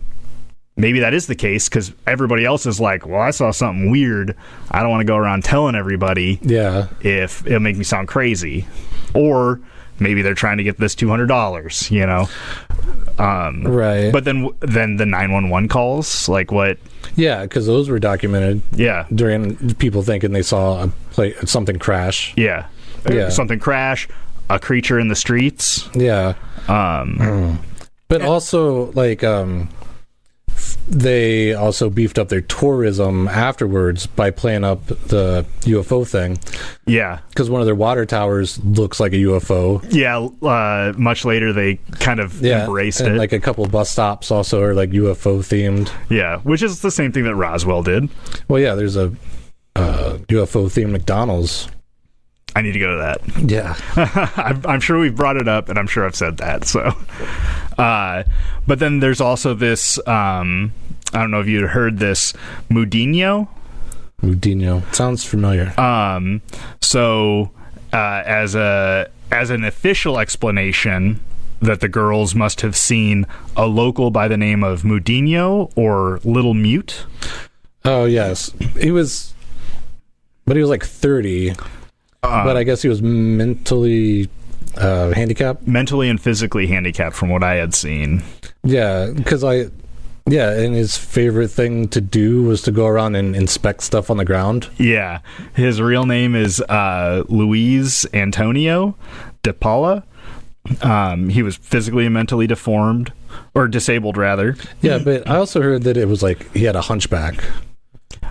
maybe that is the case, because everybody else is like, well, I saw something weird, I don't want to go around telling everybody if it'll make me sound crazy. Or maybe they're trying to get this $200, but then the 911 calls, like, what? Because those were documented. During people thinking they saw something crash. Something crash, a creature in the streets. But also, like, they also beefed up their tourism afterwards by playing up the UFO thing. Because one of their water towers looks like a UFO. Much later they kind of embraced it. Like a couple of bus stops also are like UFO themed. Which is the same thing that Roswell did. Well, there's a UFO themed McDonald's. I need to go to that. I'm sure we've brought it up, and I'm sure I've said that. So, but then there's also this. I don't know if you heard this. Mudinho sounds familiar. So, as an official explanation, that the girls must have seen a local by the name of Mudinho or Little Mute. Oh, yes. He was like 30, but I guess he was mentally handicapped. Mentally and physically handicapped from what I had seen. Yeah, because and his favorite thing to do was to go around and inspect stuff on the ground. Yeah. His real name is Luis Antonio de Paula. He was physically and mentally deformed, or disabled, rather. Yeah, but I also heard that it was like he had a hunchback.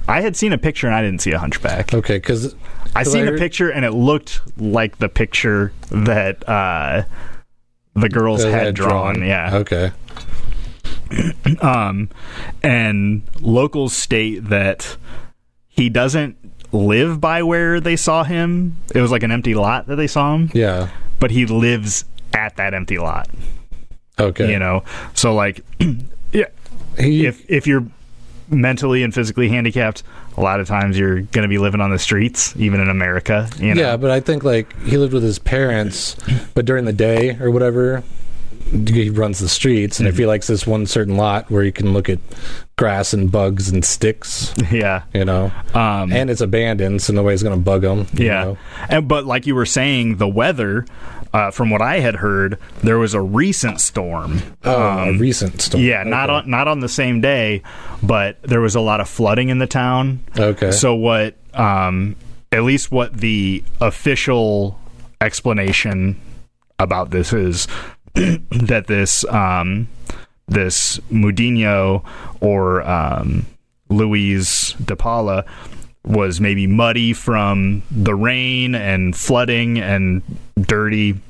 I had seen a picture and I didn't see a hunchback. Okay, because I seen a picture and it looked like the picture that the girls had drawn. Yeah. Okay. And locals state that he doesn't live by where they saw him. It was like an empty lot that they saw him. Yeah. But he lives at that empty lot. Okay. You know, so like, yeah, if you're mentally and physically handicapped, a lot of times you're going to be living on the streets, even in America. You know? Yeah, but I think like he lived with his parents, but during the day or whatever, he runs the streets, and if he likes this one certain lot where you can look at grass and bugs and sticks, yeah, you know, and it's abandoned, so nobody's going to bug him. Yeah, but like you were saying, the weather. From what I had heard, there was a recent storm. A recent storm. Yeah, okay. not on the same day, but there was a lot of flooding in the town. Okay. So what, at least what the official explanation about this is, that this Mudinho or Luis de Paula was maybe muddy from the rain and flooding and dirty,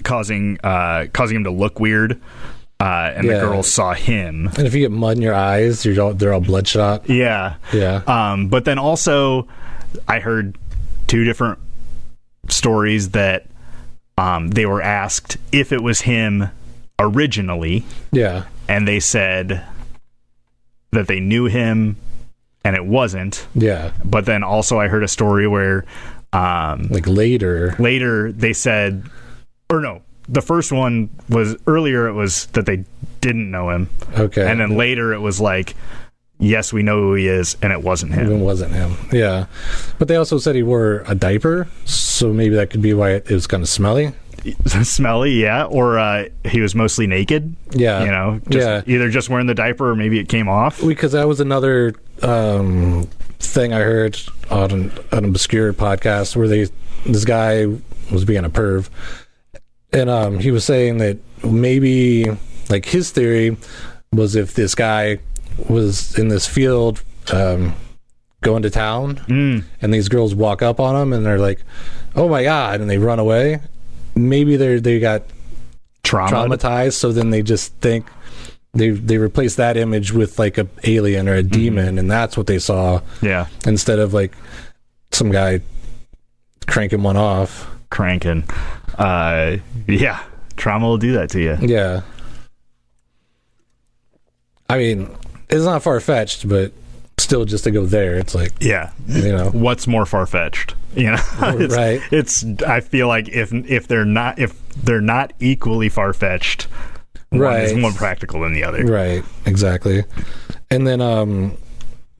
causing him to look weird, and the girls saw him. And if you get mud in your eyes, they're all bloodshot. Yeah. But then also, I heard two different stories that they were asked if it was him originally. Yeah. And they said that they knew him and it wasn't. Yeah. But then also I heard a story where like later they said, or no, the first one was earlier, it was that they didn't know him. Okay. And then later it was like, yes, we know who he is, and it wasn't him. It wasn't him. Yeah. But they also said he wore a diaper, so maybe that could be why it was kind of smelly. Smelly, yeah. Or he was mostly naked. Yeah. You know, either just wearing the diaper or maybe it came off. Because that was another thing I heard on an obscure podcast where this guy was being a perv, and he was saying that maybe, like, his theory was if this guy was in this field going to town and these girls walk up on him and they're like, oh my god, and they run away, maybe they got traumatized, so then they just think they replace that image with like a alien or a demon, and that's what they saw. Yeah. Instead of like some guy cranking one off. Yeah. Trauma will do that to you. Yeah. I mean, it's not far-fetched, but still, just to go there, it's like, yeah, you know, what's more far-fetched? You know, right? I feel like if they're not equally far-fetched, one is more practical than the other. Right, exactly. And then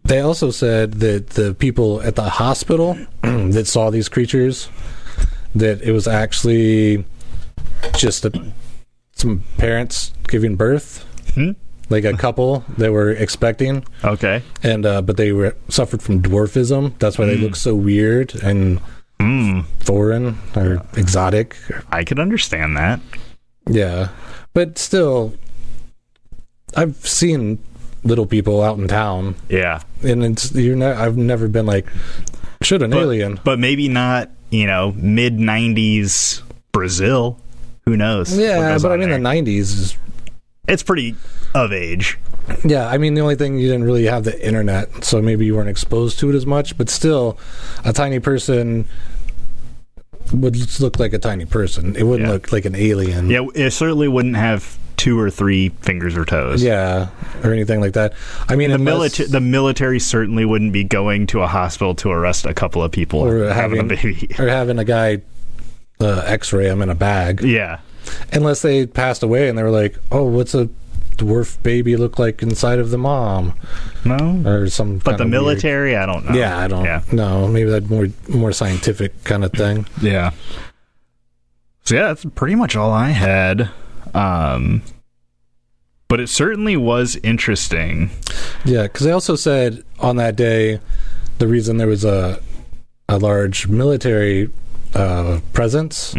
they also said that the people at the hospital that saw these creatures, that it was actually just some parents giving birth. Like a couple that were expecting. Okay. And but they suffered from dwarfism. That's why they look so weird and foreign or exotic. I could understand that. Yeah. But still, I've seen little people out in town. Yeah. And I've never been like, an alien. But maybe not, mid-90s Brazil. Who knows? Yeah, but I mean, the 90s it's pretty of age. Yeah, I mean, the only thing, you didn't really have the internet, so maybe you weren't exposed to it as much, but still, a tiny person would look like a tiny person. It wouldn't look like an alien. Yeah, it certainly wouldn't have 2 or 3 fingers or toes. Yeah, or anything like that. I mean, the military certainly wouldn't be going to a hospital to arrest a couple of people or having a baby. Or having a guy x-ray them in a bag. Yeah. Unless they passed away and they were like, oh, what's a dwarf baby look like inside of the mom? No, Or some but the kinda military, I don't know. weird, I don't know. Maybe that more scientific kind of thing. Yeah. So yeah, that's pretty much all I had. But it certainly was interesting. Yeah, because they also said on that day the reason there was a large military presence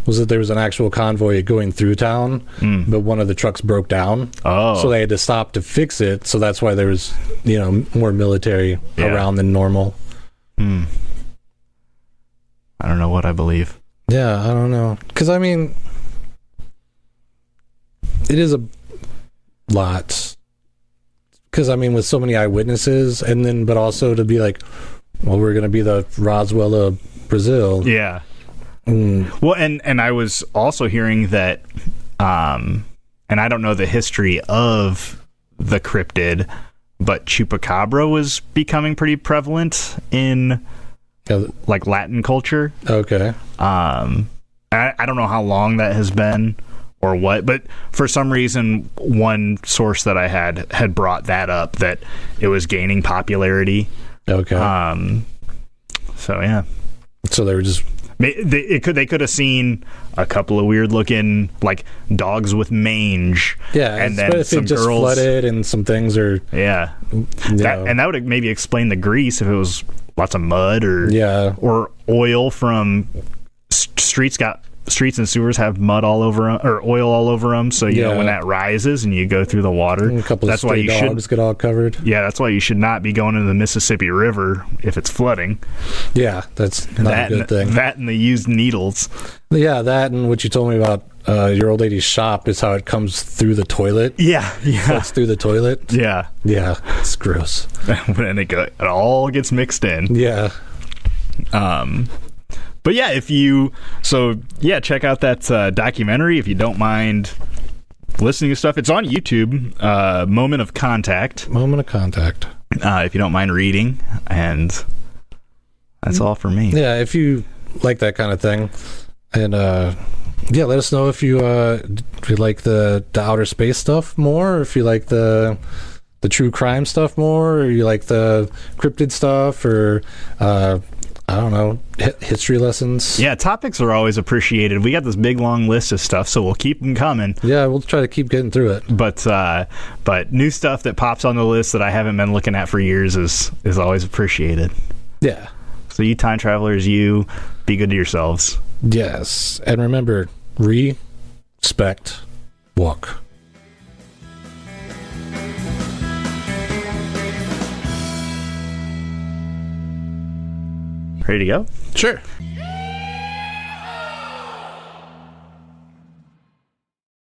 was that there was an actual convoy going through town, but one of the trucks broke down. So they had to stop to fix it. So that's why there was, more military around than normal. I don't know what I believe. Yeah, I don't know. Because, I mean, it is a lot. Because, I mean, with so many eyewitnesses, and then, but also to be like, well, we're going to be the Roswell of Brazil. Yeah. Well, and I was also hearing that, and I don't know the history of the cryptid, but chupacabra was becoming pretty prevalent in like Latin culture. Okay. I don't know how long that has been or what, but for some reason, one source that I had brought that up, that it was gaining popularity. Okay. So yeah. So they were just... They could have seen a couple of weird looking like dogs with mange. Yeah, and then if some it just girls flooded and some things are... Yeah. That would maybe explain the grease if it was lots of mud or oil from streets and sewers have mud all over them, or oil all over them. So you know when that rises and you go through the water, and a couple of stray dogs get all covered. Yeah, that's why you should not be going into the Mississippi River if it's flooding. Yeah, that's not a good thing. That and the used needles. Yeah, that and what you told me about your old lady's shop is how it comes through the toilet. Yeah. Floats through the toilet. Yeah, it's gross. And it all gets mixed in. Yeah. But yeah, check out that documentary if you don't mind listening to stuff. It's on YouTube, Moment of Contact. If you don't mind reading, and that's all for me. Yeah, if you like that kind of thing, and let us know if you like the outer space stuff more, or if you like the true crime stuff more, or you like the cryptid stuff, or I don't know, history lessons. Yeah, topics are always appreciated. We got this big long list of stuff, so we'll keep them coming. Yeah, we'll try to keep getting through it. But new stuff that pops on the list that I haven't been looking at for years is always appreciated. Yeah. So you time travelers, you be good to yourselves. Yes, and remember, respect, walk. Ready to go? Sure.